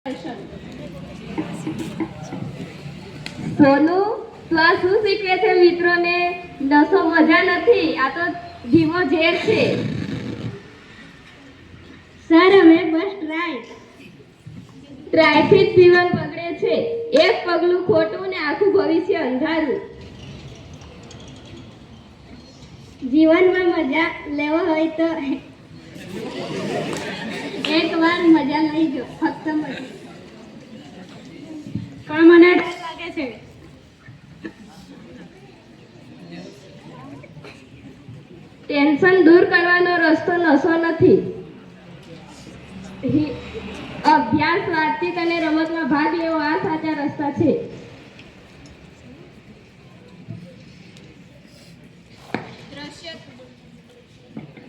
સોનું તો આ શું શીખવે છે મિત્રોને? નશો મજા નથી, આ તો ધીમો ઝેર છે. સર અમે બસ ટ્રાયથી જ જીવન બગડે છે. એક પગલું ખોટું ને આખું ભવિષ્ય અંધારું. જીવનમાં મજા લેવો હોય તો એકવાર મજા લઈ જો, ફક્ત મજા. પણ મને ડર લાગે છે. ટેન્શન દૂર કરવાનો રસ્તો નશો નથી. અભ્યાસ, વાતચીત અને રમતમાં ભાગ લેવો આ સાચા રસ્તા છે.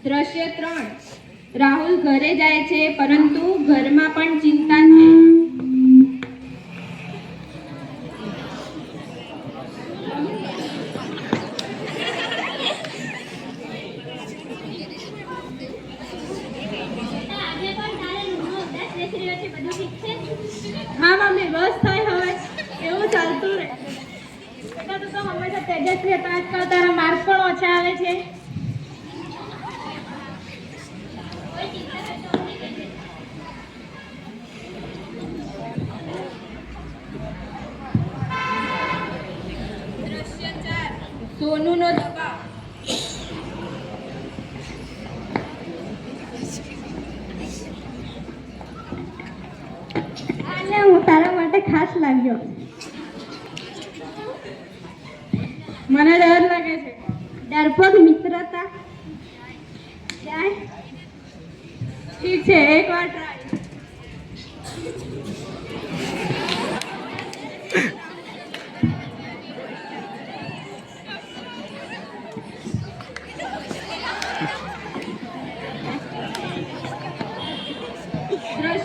દ્રશ્ય 3. રાહુલ ઘરે જાય છે પરંતુ ઘરમાં પણ ચિંતા છે. હા મમ્મી, બસ થાય હવે, એવું ચાલતું રહે. બેટા તું તો હંમેશા તેજસ્વી હતા, આજકાલ તારા માર્ક પણ ઓછા આવે છે. સોનુનો દબાવ. આને હું તારા માટે ખાસ લાવ્યો. મને ડર લાગે છે. ડરપોક મિત્રતા. ઠીક છે, એકવાર ટ્રાય.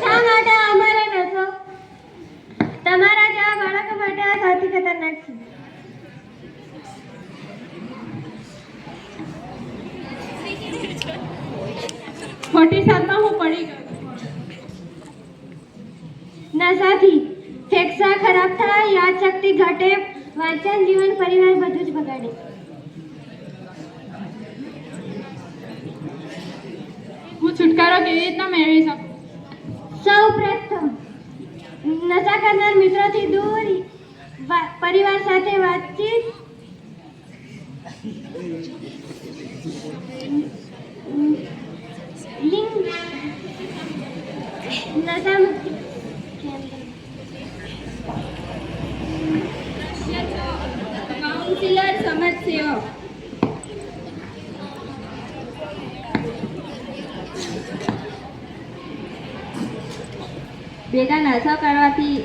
શા માટે અમારે નશો? તમારા જેવા બાળકો માટે આ સૌથી ખતરનાક છે. ખોટી સાતમાં હું પડી ગયો. નશાથી ફેફસા ખરાબ થાય, યાદશક્તિ ઘટે, વાંચન, જીવન, પરિવાર બધું જ બગાડે. હું છુટકારો કેવી રીતના મેળવી શકું? સૌ પ્રથમ નશા કરનાર મિત્રોથી દૂર, પરિવાર સાથે વાતચીત, લિંગ નશા મુક્તિ. કાઉન્સિલર, સમાજ સેવક. બેટા નશો કરવાથી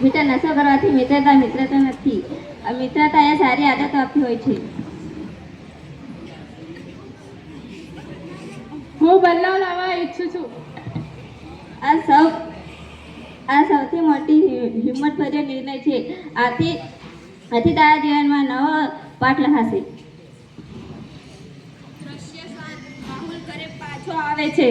મિત્રતા નથી. મિત્રતા એ સારી આદતો આપતી હોય છે. હું બદલાવ લાવવા ઈચ્છું છું. આ સૌથી મોટી હિંમતભર્યો નિર્ણય છે. આથી તારા જીવનમાં નવો પાઠ લખાશે. રાહુલ ઘરે પાછો આવે છે.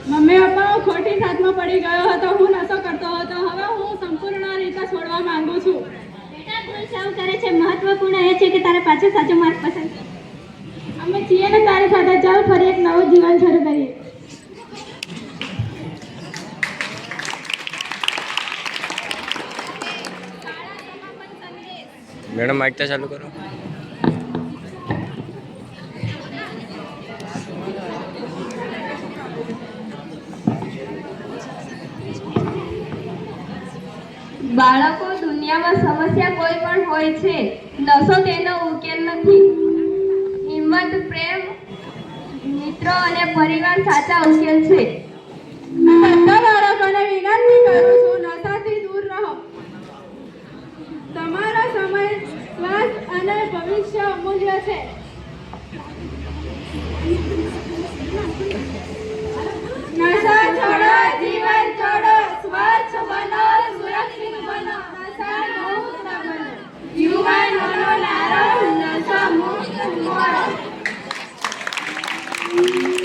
મમ્મી પપ્પા, હું ખોટી સાથમાં પડી ગયો હતો. હું નશો કરતો હતો. હવે હું સંપૂર્ણ રીતે છોડવા માંગુ છું. બેટા ભૂલ સૌ કરે છે, મહત્વપૂર્ણ એ છે કે તારે પાછો સાચો માર્ગ પસંદ કર. અમે છીએ ને તારી સાથે. ચાલ ફરી એક નવું જીવન શરૂ કરીએ. મેડમ માઇક ચાલુ કરો. બાળકો, દુનિયામાં સમસ્યા કોઈ પણ હોય છે, નશો તેનો ઉકેલ નથી. હિંમત, પ્રેમ, મિત્રો અને પરિવાર સાચા ઉકેલ છે. બધા બાળકોને વિનંતી કરું છું, નશાથી દૂર રહો. તમારો સમય, સ્વાસ્થ્ય અને ભવિષ્ય અમૂલ્ય છે. નશા છોડો, જીવન છોડો, સ્વચ્છ બનો, સુરક્ષિત છે.